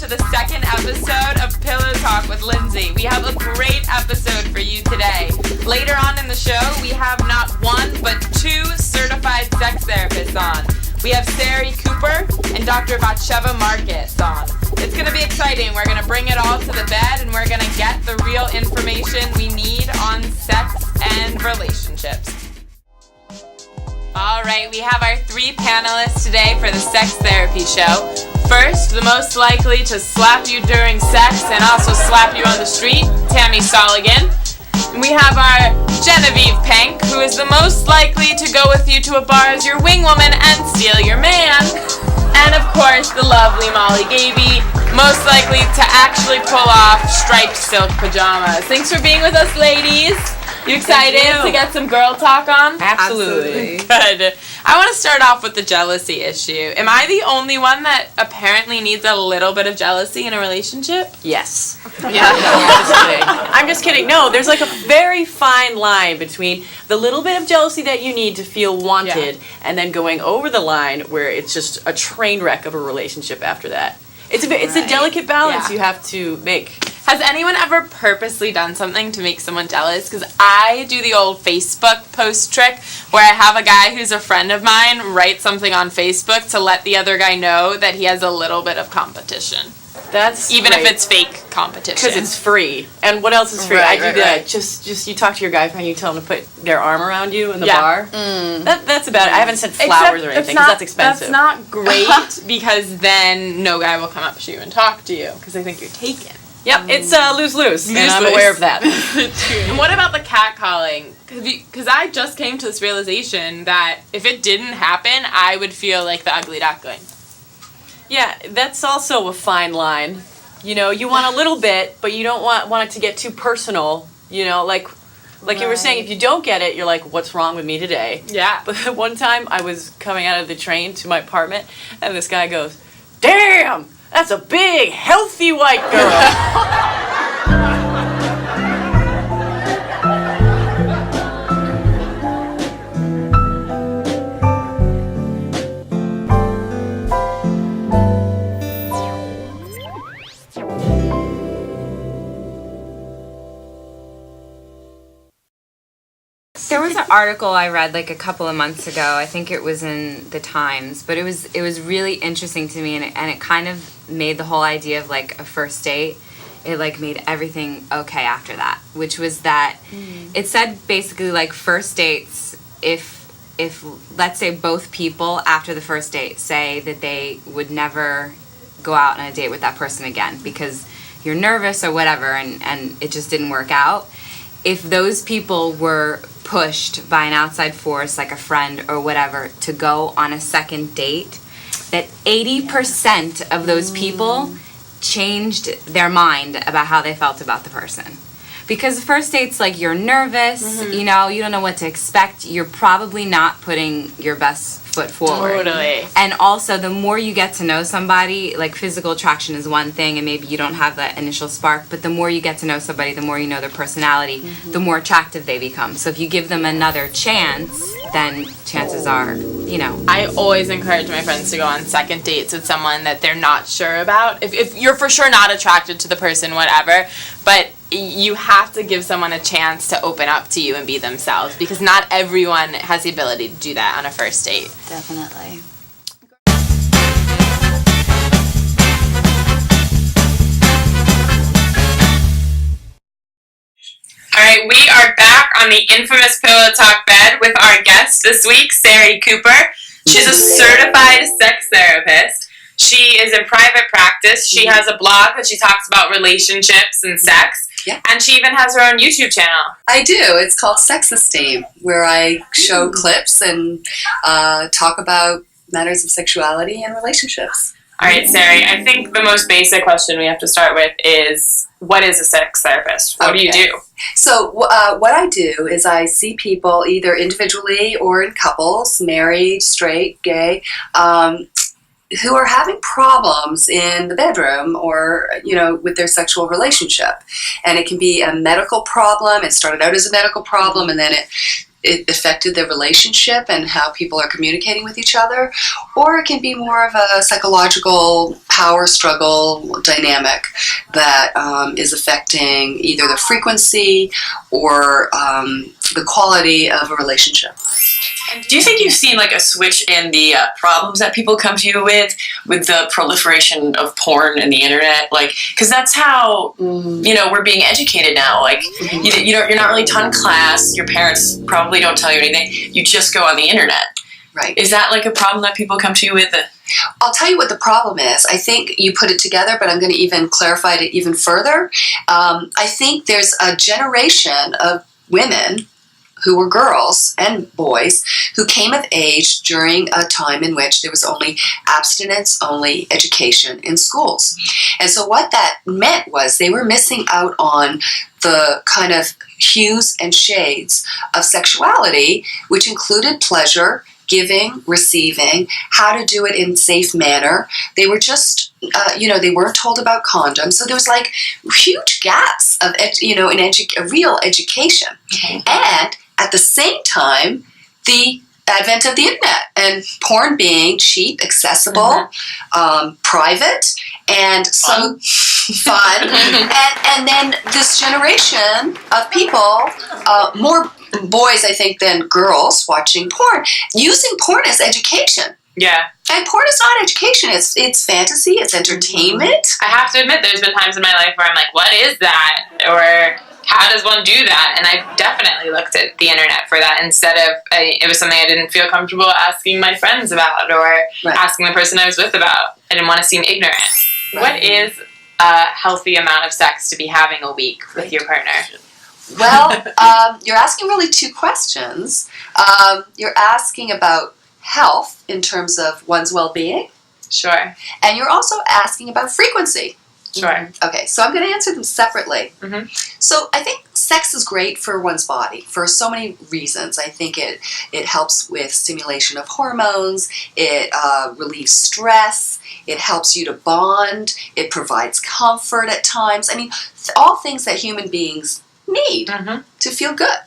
the second episode of Pillow Talk with Lindsay. We have a great episode for you today. Later on in the show, we have not one, but two certified sex therapists on. We have Sari Cooper and Dr. Batsheva Marcus on. It's going to be exciting. We're going to bring it all to the bed, and we're going to get the real information we need on sex and relationships. All right, we have our three panelists today for the sex therapy show. First, the most likely to slap you during sex and also slap you on the street, Tammy Soligan. And we have our Genevieve Pank, who is the most likely to go with you to a bar as your wing woman and steal your man. And of course, the lovely Molly Gaby, most likely to actually pull off striped silk pajamas. Thanks for being with us, ladies. You excited to get some girl talk on? Absolutely. Good. I want to start off with the jealousy issue. Am I the only one that apparently needs a little bit of jealousy in a relationship? Yes. Yeah. No, I'm just kidding. No, there's like a very fine line between the little bit of jealousy that you need to feel wanted and then going over the line where it's just a train wreck of a relationship after that. It's a delicate balance you have to make. Has anyone ever purposely done something to make someone jealous? Because I do the old Facebook post trick where I have a guy who's a friend of mine write something on Facebook to let the other guy know that he has a little bit of competition. That's even if it's fake competition. Because it's free. And what else is free? I do that. Just you talk to your guy friend, you tell him to put their arm around you in the bar. That's about it. I haven't said flowers or anything because that's expensive. That's not great because then no guy will come up to you and talk to you because they think you're taken. Yep, it's lose-lose, and I'm aware of that. And what about the catcalling? Because I just came to this realization that if it didn't happen, I would feel like the ugly duckling. Yeah, that's also a fine line. You know, you want a little bit, but you don't want it to get too personal. You know, like you were saying, if you don't get it, you're like, what's wrong with me today? Yeah. But one time, I was coming out of the train to my apartment, and this guy goes, "Damn! That's a big, healthy white girl." There was an article I read like a couple of months ago. I think it was in the Times, but it was really interesting to me, and it kind of made the whole idea of like a first date. It like made everything okay after that, which was that it said basically like first dates, if let's say both people after the first date say that they would never go out on a date with that person again because you're nervous or whatever, and it just didn't work out. If those people were pushed by an outside force, like a friend or whatever, to go on a second date, that 80% of those people changed their mind about how they felt about the person. Because the first date's like you're nervous, you know, you don't know what to expect, you're probably not putting your best foot forward. Totally. And also, the more you get to know somebody, like physical attraction is one thing, and maybe you don't have that initial spark, but the more you get to know somebody, the more you know their personality, the more attractive they become. So if you give them another chance, then chances are, you know. I always encourage my friends to go on second dates with someone that they're not sure about. If you're for sure not attracted to the person, whatever, but you have to give someone a chance to open up to you and be themselves, because not everyone has the ability to do that on a first date. Definitely. All right, we are back on the infamous Pillow Talk bed with our guest this week, Sari Cooper. She's a certified sex therapist. She is in private practice. She has a blog that she talks about relationships and sex. Yeah. And she even has her own YouTube channel. I do. It's called Sex Esteem, where I show clips and talk about matters of sexuality and relationships. All right, Sari, I think the most basic question we have to start with is, what is a sex therapist? What do you do? So what I do is I see people either individually or in couples, married, straight, gay, who are having problems in the bedroom or, you know, with their sexual relationship. And it can be a medical problem. It started out as a medical problem, and then it affected their relationship and how people are communicating with each other. Or it can be more of a psychological, power struggle dynamic that is affecting either the frequency or the quality of a relationship. Do you think you've seen like a switch in the problems that people come to you with the proliferation of porn and the internet? Like, because that's how we're being educated now. Like, you're not really taught in class. Your parents probably don't tell you anything. You just go on the internet. Right. Is that like a problem that people come to you with? I'll tell you what the problem is. I think you put it together, but I'm going to even clarify it even further. I think there's a generation of women who were girls and boys who came of age during a time in which there was only abstinence-only education in schools. And so what that meant was they were missing out on the kind of hues and shades of sexuality, which included pleasure, giving, receiving, how to do it in safe manner. They were just, they weren't told about condoms. So there was like huge gaps of, real education. Mm-hmm. And at the same time, the advent of the internet and porn being cheap, accessible, private, and so fun. and then this generation of people, more boys, I think, than girls watching porn, using porn as education. Yeah. And porn is not education. It's fantasy. It's entertainment. I have to admit, there's been times in my life where I'm like, what is that? Or how does one do that? And I definitely looked at the internet for that instead of, it was something I didn't feel comfortable asking my friends about or asking the person I was with about. I didn't want to seem ignorant. Right. What is a healthy amount of sex to be having a week with your partner? Well, you're asking really two questions. You're asking about health in terms of one's well-being. Sure. And you're also asking about frequency. Sure. Okay, so I'm going to answer them separately. Mm-hmm. So I think sex is great for one's body for so many reasons. I think it helps with stimulation of hormones. It relieves stress. It helps you to bond. It provides comfort at times. I mean, all things that human beings need to feel good.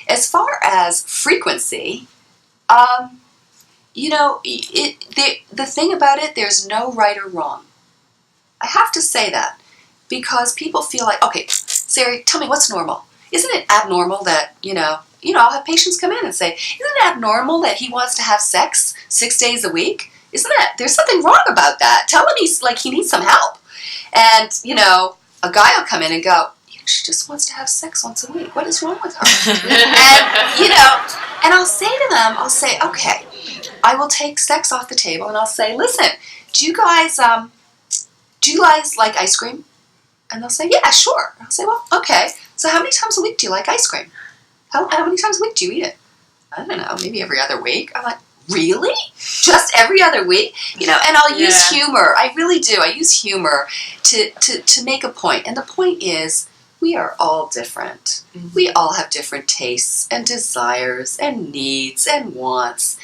As far as frequency, the thing about it, there's no right or wrong. I have to say that because people feel like, okay, Sari, tell me what's normal. Isn't it abnormal that, I'll have patients come in and say, isn't it abnormal that he wants to have sex 6 days a week? There's something wrong about that. Tell him he needs some help. And, a guy will come in and go, she just wants to have sex once a week. What is wrong with her? And I'll say to them, okay, I will take sex off the table and I'll say, listen, do you guys like ice cream? And they'll say, yeah, sure. I'll say, well, okay. So how many times a week do you like ice cream? How many times a week do you eat it? I don't know, maybe every other week. I'm like, really? Just every other week? And I'll use humor. I really do. I use humor to make a point. And the point is, we are all different. Mm-hmm. We all have different tastes and desires and needs and wants.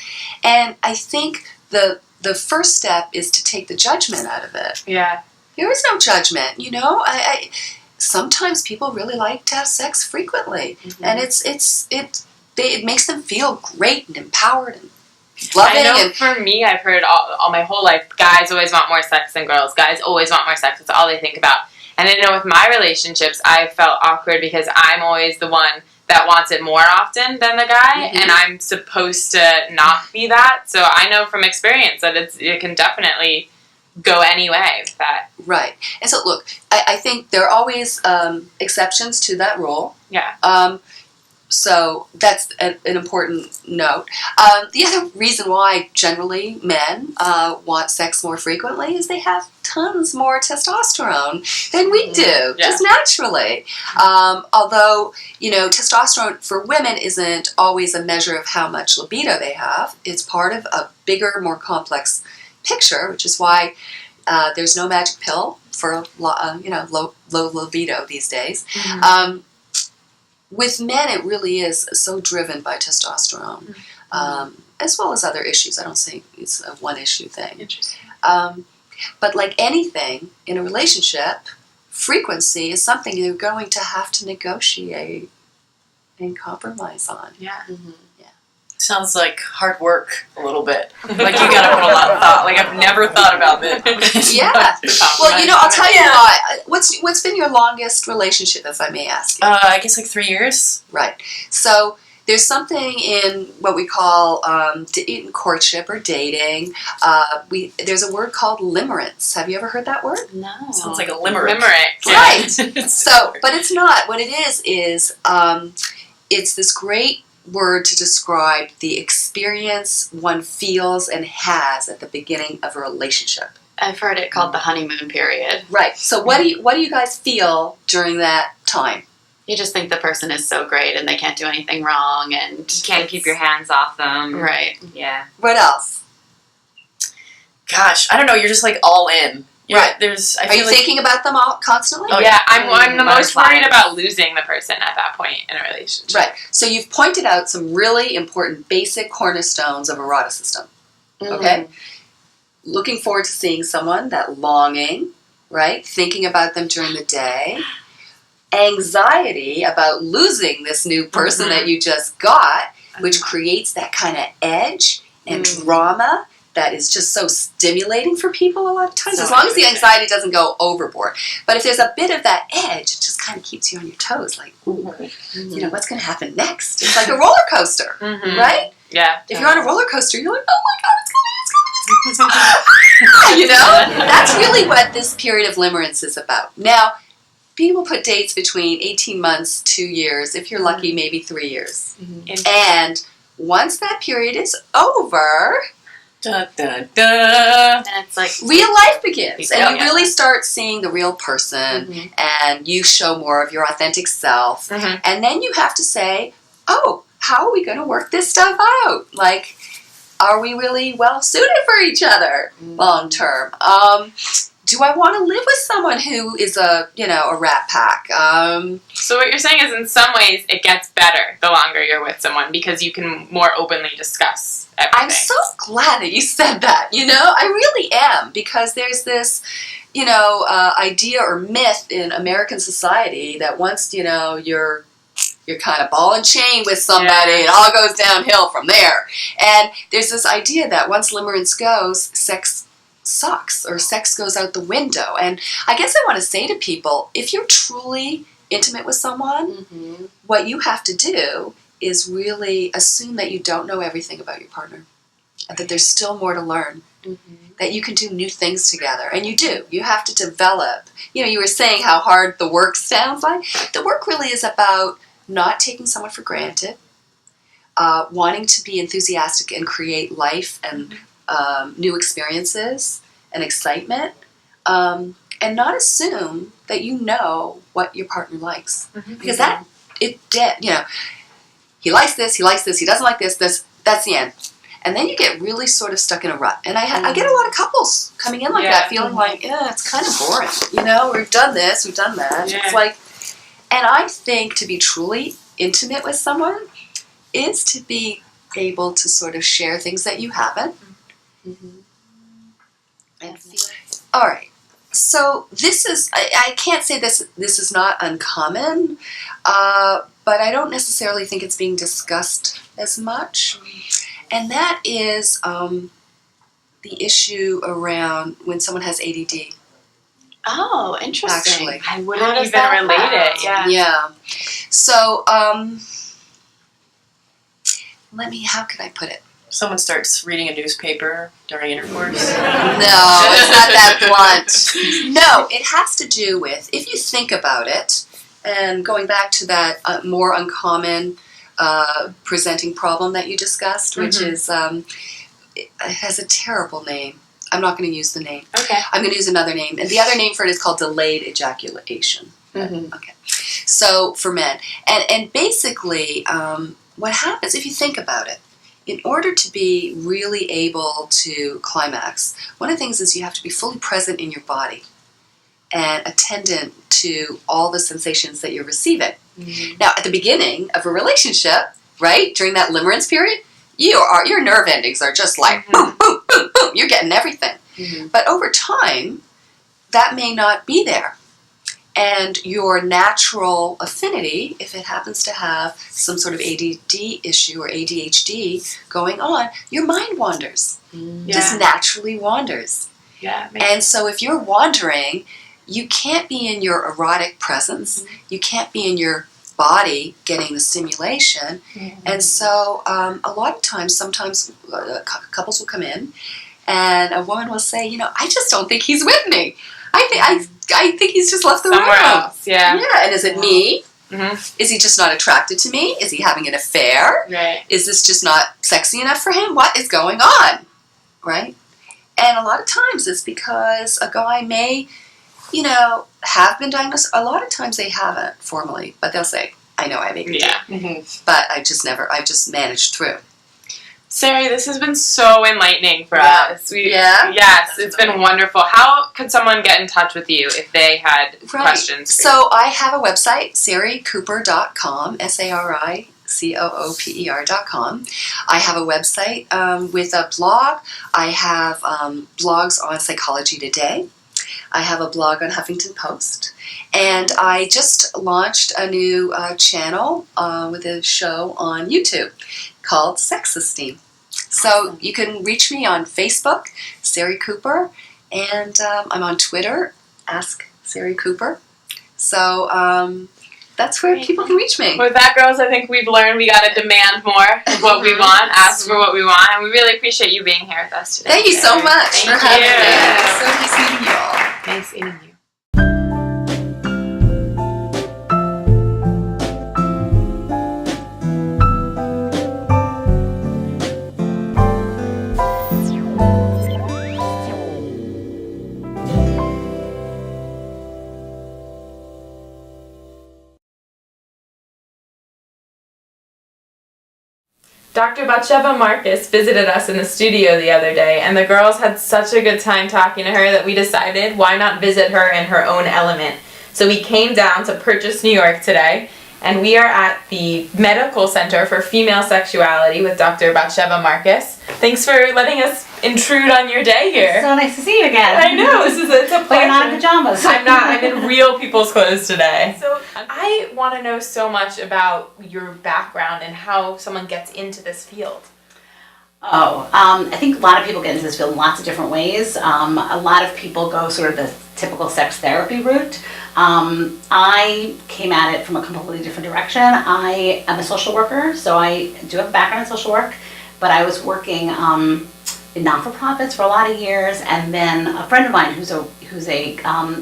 And I think the first step is to take the judgment out of it. Yeah. There is no judgment, I sometimes people really like to have sex frequently, and it makes them feel great and empowered and loving. I know for me, I've heard all my whole life, guys always want more sex than girls. Guys always want more sex. That's all they think about. And I know with my relationships, I felt awkward because I'm always the one that wants it more often than the guy, and I'm supposed to not be that. So I know from experience that it can definitely go any way with that. Right. And so, look, I think there are always exceptions to that rule. Yeah. So that's an important note. The other reason why generally men want sex more frequently is they have tons more testosterone than we do, just naturally. Although, testosterone for women isn't always a measure of how much libido they have. It's part of a bigger, more complex picture, which is why there's no magic pill for low libido these days. Mm-hmm. With men, it really is so driven by testosterone, as well as other issues. I don't think it's a one-issue thing. Interesting. But like anything in a relationship, frequency is something you're going to have to negotiate and compromise on. Yeah. Mm-hmm. Yeah. Sounds like hard work a little bit. Like you gotta put a lot of thought. Like I've never thought about this. Yeah. Well, I'll tell you what. What's been your longest relationship, if I may ask? I guess like 3 years. Right. So there's something in what we call in courtship or dating. There's a word called limerence. Have you ever heard that word? No. Sounds like a limerick. Right. So, but it's not. What it is it's this great word to describe the experience one feels and has at the beginning of a relationship. I've heard it called the honeymoon period. Right. So what do you guys feel during that time? You just think the person is so great and they can't do anything wrong, and You can't keep your hands off them. right. Yeah. What else? Gosh, I don't know. You're just like all in. Right. Are you thinking about them all constantly? Oh, Yeah, I'm the most Butterflies. worried about losing the person at that point in a relationship. Right. So you've pointed out some really important basic cornerstones of eroticism. Okay? Looking forward to seeing someone, that longing, right? Thinking about them during the day. Anxiety about losing this new person that you just got, which creates that kind of edge and drama that is just so stimulating for people a lot of times, as long as the anxiety doesn't go overboard. But if there's a bit of that edge, it just kind of keeps you on your toes, like, ooh, what's going to happen next? It's like a roller coaster, right? Yeah. If you're on a roller coaster, you're like, oh my God, it's coming. That's really what this period of limerence is about. Now, people put dates between 18 months, 2 years, if you're lucky, maybe 3 years. And once that period is over, Da, da, da. And it's like real life begins, and you Yeah. really start seeing the real person, and you show more of your authentic self, and then you have to say, oh, how are we going to work this stuff out? Like, are we really well suited for each other long term? Do I want to live with someone who is a rat pack? So what you're saying is, in some ways, it gets better the longer you're with someone because you can more openly discuss everything. I'm so glad that you said that, I really am, because there's this, idea or myth in American society that once, you're kind of ball and chain with somebody, it all goes downhill from there. And there's this idea that once limerence goes, sex sucks, or sex goes out the window. And I guess I want to say to people, if you're truly intimate with someone, what you have to do is really assume that you don't know everything about your partner, and that there's still more to learn, that you can do new things together. And you do. You have to develop. You were saying how hard the work sounds like. The work really is about not taking someone for granted, wanting to be enthusiastic and create life and new experiences and excitement, and not assume that you know what your partner likes, because he likes this, he doesn't like this, that's the end. And then you get really sort of stuck in a rut. And I get a lot of couples coming in like that, feeling like, it's kind of boring. We've done this, we've done that. It's like, and I think to be truly intimate with someone is to be able to sort of share things that you haven't. And all right. So this is, I can't say this is not uncommon, but I don't necessarily think it's being discussed as much. And that is the issue around when someone has ADD. oh, interesting. Actually. I How wouldn't does even that relate happen? it. Yeah. Yeah. So, how could I put it? Someone starts reading a newspaper during intercourse. No, it's not that blunt. No, it has to do with, if you think about it, and going back to that more uncommon presenting problem that you discussed, which is, it has a terrible name. I'm not going to use the name. Okay. I'm going to use another name. And the other name for it is called delayed ejaculation. Okay. So, for men. And basically, what happens, if you think about it, in order to be really able to climax, one of the things is you have to be fully present in your body and attendant to all the sensations that you're receiving. Now, at the beginning of a relationship, right, during that limerence period, your nerve endings are just like boom, boom, boom, boom. You're getting everything. But over time, that may not be there. and your natural affinity, if it happens to have some sort of ADD issue or ADHD going on, your mind wanders. Just naturally wanders. Yeah. And so if you're wandering, you can't be in your erotic presence. You can't be in your body getting the stimulation. And so a lot of times, sometimes couples will come in and a woman will say, I just don't think he's with me. I think he's just left the Somewhere room. else, yeah. Yeah, and is it me? Mm-hmm. Is he just not attracted to me? Is he having an affair? Right. Is this just not sexy enough for him? What is going on? Right? And a lot of times it's because a guy may, have been diagnosed. A lot of times they haven't formally, but they'll say, I know I have ADD. Yeah. But I just managed through. Sari, this has been so enlightening for us. Yeah? Yes, it's been wonderful. How could someone get in touch with you if they had questions? So I have a website, saricooper.com, SARICOOPER.com. I have a website with a blog. I have blogs on Psychology Today. I have a blog on Huffington Post. And I just launched a new channel with a show on YouTube called Sex Esteem. So you can reach me on Facebook, Sari Cooper, and I'm on Twitter, Ask Sari Cooper. So that's where people can reach me. With that, girls, I think we've learned we got to demand more of what we want, ask for what we want, and we really appreciate you being here with us today. Thank you so much for having me. Thank So nice meeting you all. Nice meeting you. Dr. Batsheva Marcus visited us in the studio the other day, and the girls had such a good time talking to her that we decided why not visit her in her own element. So we came down to Purchase, New York today, and we are at the Medical Center for Female Sexuality with Dr. Batsheva Marcus. Thanks for letting us intrude on your day here. So nice to see you again. I know, it's a pleasure. But you're not in pajamas. I'm not, I'm in real people's clothes today. So I want to know so much about your background and how someone gets into this field. I think a lot of people get into this field in lots of different ways. A lot of people go sort of the typical sex therapy route. I came at it from a completely different direction. I am a social worker, so I do have a background in social work, but I was working in not-for-profits for a lot of years, and then a friend of mine who's a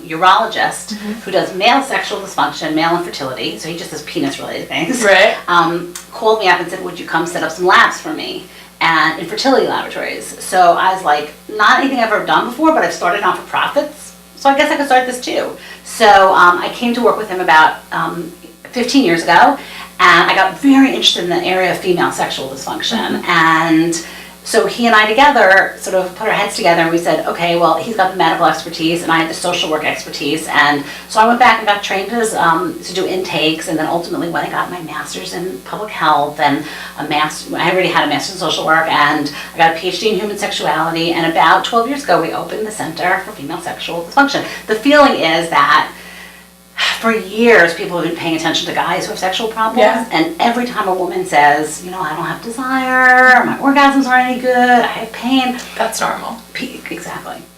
urologist who does male sexual dysfunction, male infertility, so he just does penis-related things, Right. Called me up and said, would you come set up some labs for me? And infertility laboratories. So I was like, not anything I've ever done before, but I've started not-for-profits, so I guess I could start this too. So I came to work with him about 15 years ago, and I got very interested in the area of female sexual dysfunction. And so he and I together sort of put our heads together and we said, okay, well, he's got the medical expertise and I had the social work expertise. And so I went back and got trained as, to do intakes, and then ultimately when I got my master's in public health and I already had a master's in social work, and I got a PhD in human sexuality, and about 12 years ago we opened the Center for Female Sexual Dysfunction. The feeling is that for years, people have been paying attention to guys who have sexual problems, and every time a woman says, I don't have desire, my orgasms aren't any good, I have pain. That's normal.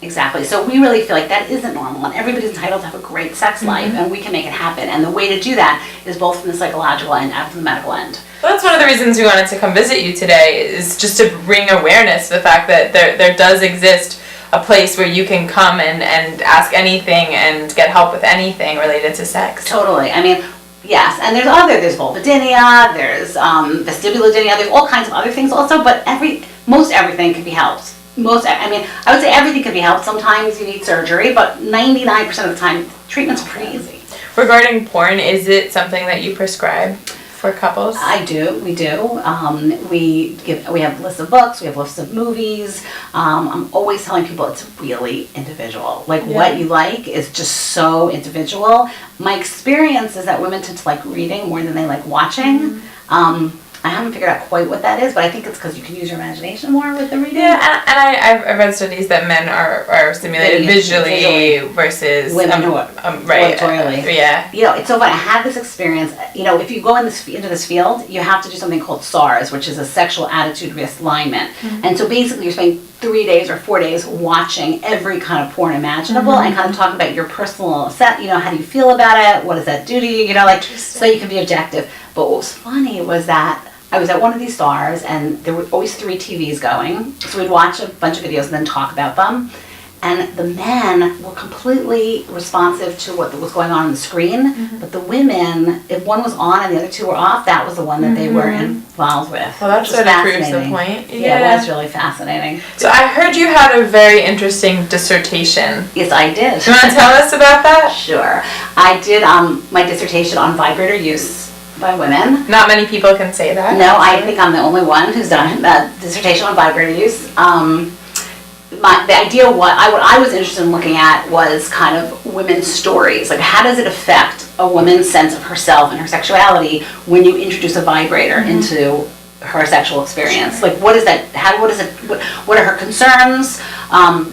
Exactly. So we really feel like that isn't normal, and everybody's entitled to have a great sex life, and we can make it happen. And the way to do that is both from the psychological end and from the medical end. Well, that's one of the reasons we wanted to come visit you today, is just to bring awareness to the fact that there does exist a place where you can come and ask anything and get help with anything related to sex. Totally. I mean, yes, and there's vulvodynia, there's vestibulodynia, there's all kinds of other things also, but most everything can be helped. I would say everything can be helped. Sometimes you need surgery, but 99% of the time, treatment's pretty easy. Regarding porn, is it something that you prescribe for couples? We do. We have lists of books, we have lists of movies. I'm always telling people it's really individual. What you like is just so individual. My experience is that women tend to like reading more than they like watching. I haven't figured out quite what that is, but I think it's because you can use your imagination more with the reading. Yeah, and I've read studies that men are stimulated visually versus women who are right. auditorially. Yeah. You know, it's so funny. I had this experience. You know, if you go into this field, you have to do something called SARS, which is a sexual attitude realignment. And so basically, you're spending 3 days or 4 days watching every kind of porn imaginable and kind of talking about your personal set. You know, how do you feel about it? What does that do to you? You know, like so you can be objective. But what was funny was that I was at one of these stars, and there were always 3 TVs going. So we'd watch a bunch of videos and then talk about them. And the men were completely responsive to what was going on the screen. But the women, if one was on and the other 2 were off, that was the one that they were involved with. Well, that sort of proves the point. Yeah, it was really fascinating. So I heard you had a very interesting dissertation. Yes, I did. Do you want to tell us about that? Sure. I did my dissertation on vibrator use by women. Not many people can say that. No, I think I'm the only one who's done a dissertation on vibrator use. The idea what I was interested in looking at was kind of women's stories. Like, how does it affect a woman's sense of herself and her sexuality when you introduce a vibrator into her sexual experience? Like, what is that? What are her concerns?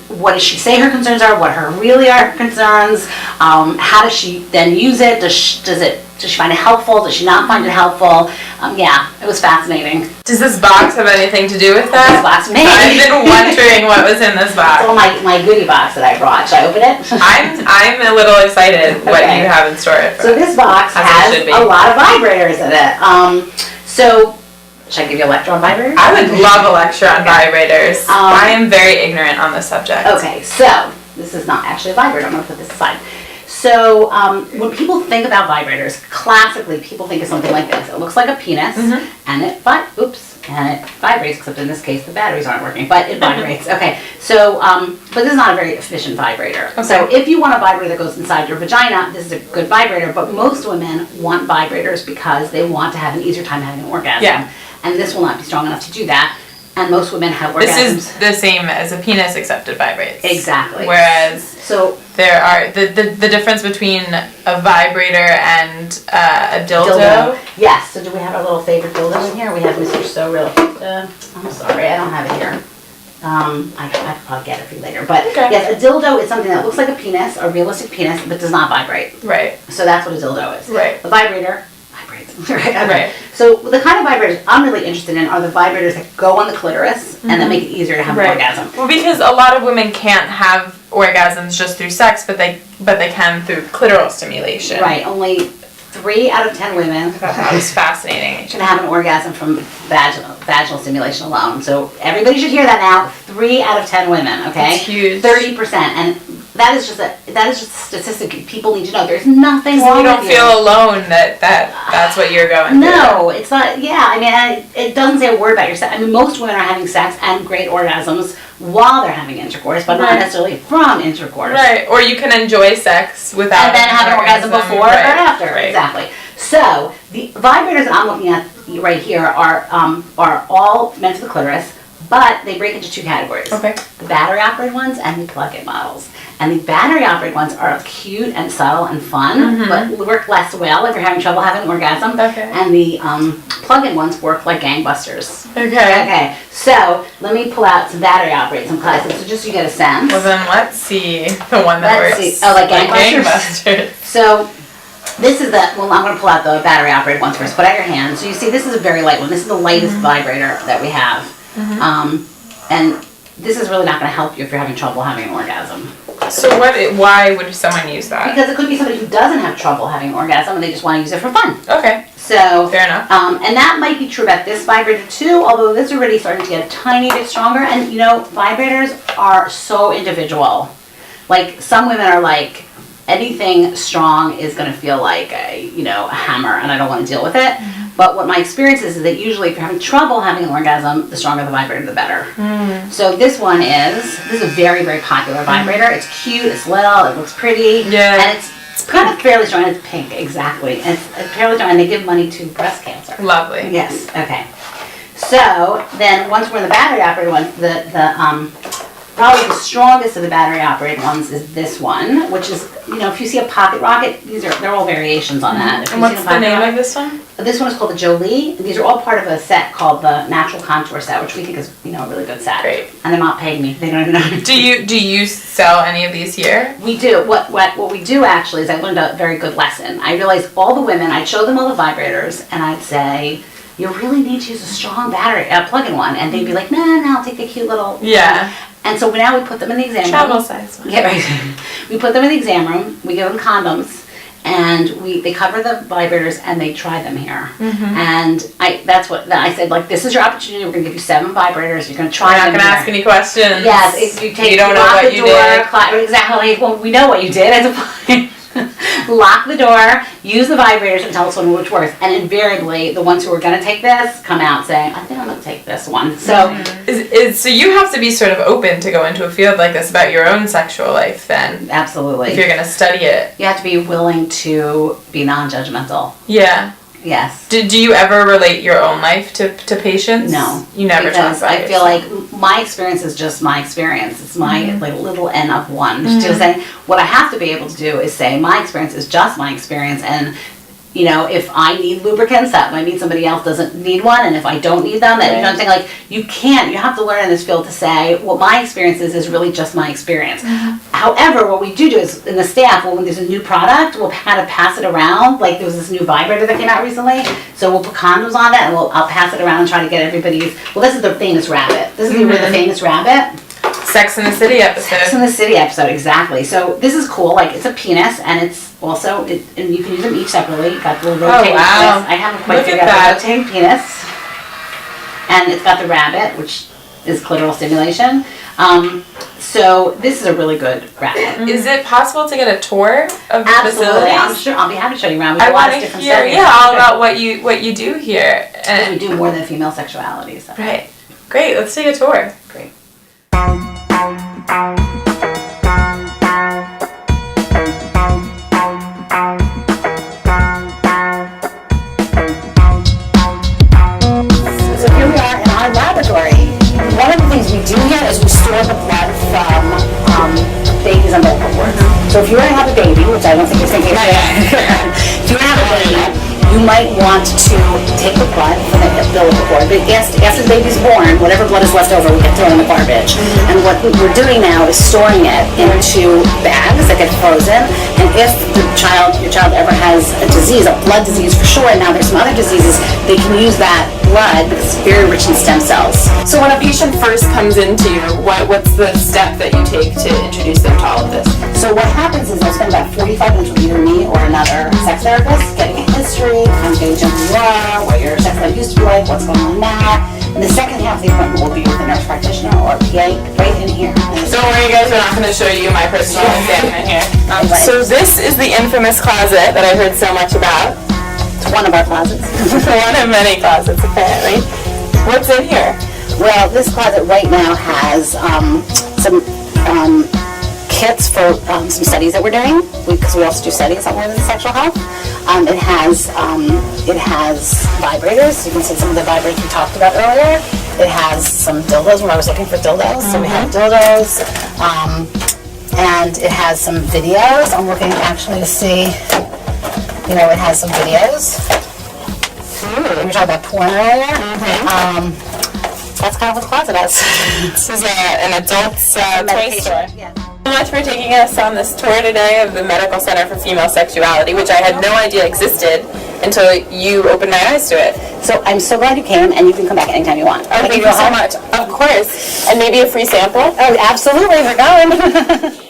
What does she say her concerns are? What really are her concerns? How does she then use it? Does she find it helpful? Does she not find it helpful? Yeah, it was fascinating. Does this box have anything to do with that? This box, maybe. I've been wondering what was in this box. It's all my goodie box that I brought. Should I open it? I'm a little excited what Okay. you have in store. So this box has a lot of vibrators in it. So should I give you a lecture on vibrators? I would love a lecture on vibrators. I am very ignorant on the subject. Okay, so this is not actually a vibrator. I'm going to put this aside. So when people think about vibrators, classically people think of something like this. It looks like a penis, and it vibrates. Except in this case, the batteries aren't working, but it vibrates. Okay, so but this is not a very efficient vibrator. Okay. So if you want a vibrator that goes inside your vagina, this is a good vibrator. But most women want vibrators because they want to have an easier time having an orgasm. Yeah. And this will not be strong enough to do that. And most women have orgasms. This is the same as a penis except it vibrates. Exactly. Whereas so there are the difference between a vibrator and a dildo. Yes. So do we have our little favorite dildo in here? We have Mr. So Real. I'm sorry, I don't have it here. I could probably get it for you later. But yes, a dildo is something that looks like a penis, a realistic penis, but does not vibrate. Right. So that's what a dildo is. Right. A vibrator vibrates. Right. Okay. Right. So the kind of vibrators I'm really interested in are the vibrators that go on the clitoris and that make it easier to have an orgasm. Well, because a lot of women can't have orgasms just through sex, but they can through clitoral stimulation. Right. Only 3 out of 10 women That was fascinating. can have an orgasm from vaginal stimulation alone. So everybody should hear that now. 3 out of 10 women. Okay. That's huge. 30%, and that is just a statistic people need to know. There's nothing wrong You don't with you. feel alone that's what you're going through. No, it's not. Yeah, I mean, it doesn't say a word about your sex. I mean, most women are having sex and great orgasms while they're having intercourse, but not necessarily from intercourse. Right, or you can enjoy sex without And then have an orgasm before or after. Right. Exactly. So the vibrators that I'm looking at right here are all meant for the clitoris, but they break into 2 categories. Okay. The battery operated ones and the plug-in models. And the battery operated ones are cute and subtle and fun, but work less well if you're having trouble having an orgasm. Okay. And the plug-in ones work like gangbusters. Okay. Okay. So let me pull out some battery operated, some classics, so just so you get a sense. Well then let's see the one that Let's works. see. Oh, like gangbusters. So this is I'm going to pull out the battery operated ones first. Put out your hand. So you see this is a very light one. This is the lightest vibrator that we have. And this is really not going to help you if you're having trouble having an orgasm. So why would someone use that? Because it could be somebody who doesn't have trouble having an orgasm and they just want to use it for fun. Okay. So fair enough. And that might be true about this vibrator too, although this is already starting to get a tiny bit stronger. And you know, vibrators are so individual. Like some women are like, anything strong is going to feel like a hammer, and I don't want to deal with it. But what my experience is that usually if you're having trouble having an orgasm, the stronger the vibrator, the better. So this is a very, very popular vibrator. It's cute, it's little, it looks pretty, and it's kind of fairly strong. It's pink, exactly. And it's fairly strong, and they give money to breast cancer. Lovely. Yes, okay. So then once we're in the battery operated one, probably the strongest of the battery operated ones is this one, which is, if you see a pocket rocket, they're all variations on that. And what's the name of this one? This one is called the Jolie. These are all part of a set called the Natural Contour set, which we think is, a really good set. Great. And they're not paying me. They don't even know. Do you sell any of these here? We do. What we do actually is I learned a very good lesson. I realized all the women, I'd show them all the vibrators, and I'd say, you really need to use a strong battery, plug-in one. And they'd be like, no, I'll take the cute little... Yeah. And so now we put them in the exam room. Travel size one. Yeah, right. We put them in the exam room. We give them condoms. And they cover the vibrators and they try them here. And that's what I said, like, this is your opportunity. We're going to give you 7 vibrators. You're going to try them. We're not going to ask any questions. Yes, if you take, you don't know lock what the you door, did. exactly. Well, we know what you did. It's fine. Lock the door, use the vibrators and tell us which works. And invariably, the ones who are going to take this come out saying, I think I'm going to take this one. So, so you have to be sort of open to go into a field like this about your own sexual life then. Absolutely. If you're going to study it. You have to be willing to be non-judgmental. Yeah. Yes. Do you ever relate your own life to patients? No. You never talk because about I feel like my experience is just my experience. It's my like little n of one. Just saying, what I have to be able to do is say my experience is just my experience, and if I need lubricants, that might mean somebody else doesn't need one, and if I don't need them, that I'm saying, like, you have to learn in this field to say what my experience is really just my experience. However, what we do is in the staff, when there's a new product, we'll kind of pass it around. Like, there was this new vibrator that came out recently, so we'll put condoms on it and I'll pass it around and try to get everybody's. Well, this is the famous rabbit. This is the famous rabbit. Sex in the City episode. Sex in the City episode, exactly. So this is cool. Like, it's a penis, and it's also, and you can use them each separately. You've got the little rotating penis. I haven't quite figured out the rotating penis. And it's got the rabbit, which is clitoral stimulation. So this is a really good rabbit. Is it possible to get a tour of the Absolutely. facilities? I'm sure. I'll be happy to show you around. We I have a lot want of to different hear, settings. all about what you do here. Because we do more than female sexuality. So. Right. Great. Let's take a tour. Great. So here we are in our laboratory. One of the things we do here is we store the blood from babies' umbilical cords. So if you're going to have a baby, which I don't think you're thinking about, if you're going to have a baby, you might want to take the blood from the umbilical cord. But after the baby's born, whatever blood is left over, we can throw in the garbage. And what we're doing now is storing it into bags that get frozen. And if your child ever has a disease, a blood disease for sure, and now there's some other diseases, they can use that blood because it's very rich in stem cells. So when a patient first comes into you, what's the step that you take to introduce them to all of this? So what happens is they'll spend about 45 minutes with either me or another sex therapist, getting a history, getting to know who you are, what your sex life used to be like, what's going on now. And the second half of the appointment will be with a nurse practitioner or a PA right in here. Don't worry, guys, we're not going to show you my personal exam in here. So this is the infamous closet that I heard so much about. It's one of our closets. One of many closets, apparently. What's in here? Well, this closet right now has some kits for some studies that we're doing, because we also do studies on women's sexual health. It has vibrators. You can see some of the vibrators we talked about earlier. It has some dildos when I was looking for dildos. So we have dildos. And it has some videos. I'm looking actually to see, it has some videos. We were talking about porn earlier. That's kind of what the closet is. This is an adult's toy store. Yeah. Thank you so much for taking us on this tour today of the Medical Center for Female Sexuality, which I had no idea existed until you opened my eyes to it. So I'm so glad you came, and you can come back anytime you want. Oh, thank you so much. Of course. And maybe a free sample? Oh, absolutely. We're going.